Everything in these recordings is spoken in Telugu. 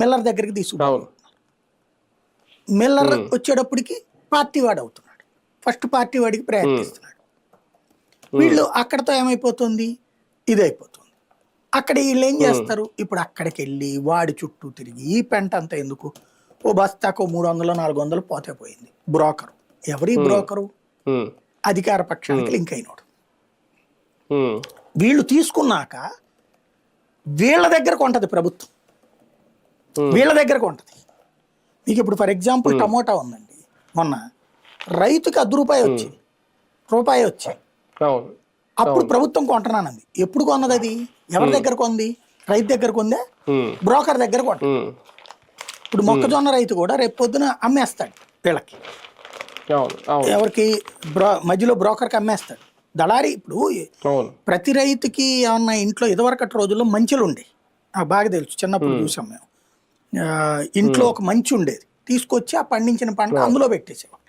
మిల్లర్ దగ్గరికి తీసుకుపోవాలి. మిల్లర్ వచ్చేటప్పటికి పార్టీ వాడు అవుతున్నాడు, ఫస్ట్ పార్టీ వాడికి ప్రయత్నిస్తున్నాడు. వీళ్ళు అక్కడతో ఏమైపోతుంది, ఇదైపోతుంది. అక్కడ వీళ్ళు ఏం చేస్తారు, ఇప్పుడు అక్కడికి వెళ్ళి వాడి చుట్టూ తిరిగి ఈ పెంట అంతా ఎందుకు, ఓ బస్తాకు 300-400 పోతే పోయింది. బ్రోకరు ఎవరి బ్రోకరు, అధికార పక్షానికి లింక్ అయినోడు. వీళ్ళు తీసుకున్నాక వీళ్ళ దగ్గరకు ఉంటుంది ప్రభుత్వం, వీళ్ళ దగ్గరకు ఉంటుంది. మీకు ఇప్పుడు ఫర్ ఎగ్జాంపుల్ టమోటా ఉందండి, మొన్న రైతుకి ₹10 వచ్చింది, రూపాయి వచ్చింది. అప్పుడు ప్రభుత్వం కొంటున్నానంది. ఎప్పుడు కొన్నది అది, ఎవరి దగ్గర కొంది, రైతు దగ్గర కొందే, బ్రోకర్ దగ్గర కొంటుంది. ఇప్పుడు మొక్కజొన్న రైతు కూడా రేపు పొద్దున అమ్మేస్తాడు వీళ్ళకి, ఎవరికి, మధ్యలో బ్రోకర్కి అమ్మేస్తాడు దళారి. ఇప్పుడు ప్రతి రైతుకి ఏమన్నా ఇంట్లో ఇదివరకటి రోజుల్లో మంచులు ఉండేవి, నాకు బాగా తెలుసు, చిన్నప్పుడు చూసాం మేము. ఇంట్లో ఒక మంచి ఉండేది, తీసుకొచ్చి ఆ పండించిన పంట అందులో పెట్టేసేవాడు,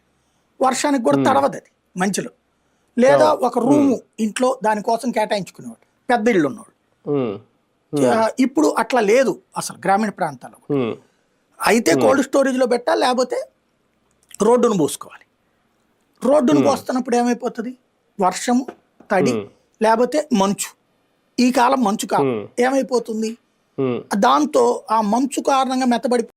వర్షానికి కూడా తడవదు అది మంచులో. లేదా ఒక రూము ఇంట్లో దానికోసం కేటాయించుకునేవాడు, పెద్ద ఇళ్ళు ఉన్నవాడు. ఇప్పుడు అట్లా లేదు అసలు గ్రామీణ ప్రాంతాల్లో. అయితే కోల్డ్ స్టోరేజ్లో పెట్టాలి, లేకపోతే రోడ్డును పోసుకోవాలి. రోడ్డును పోస్తున్నప్పుడు ఏమైపోతుంది, వర్షము, తడి, లేకపోతే మంచు. ఈ కాలం మంచు కాలం ఏమైపోతుంది, దాంతో ఆ మంచు కారణంగా మెత్తబడి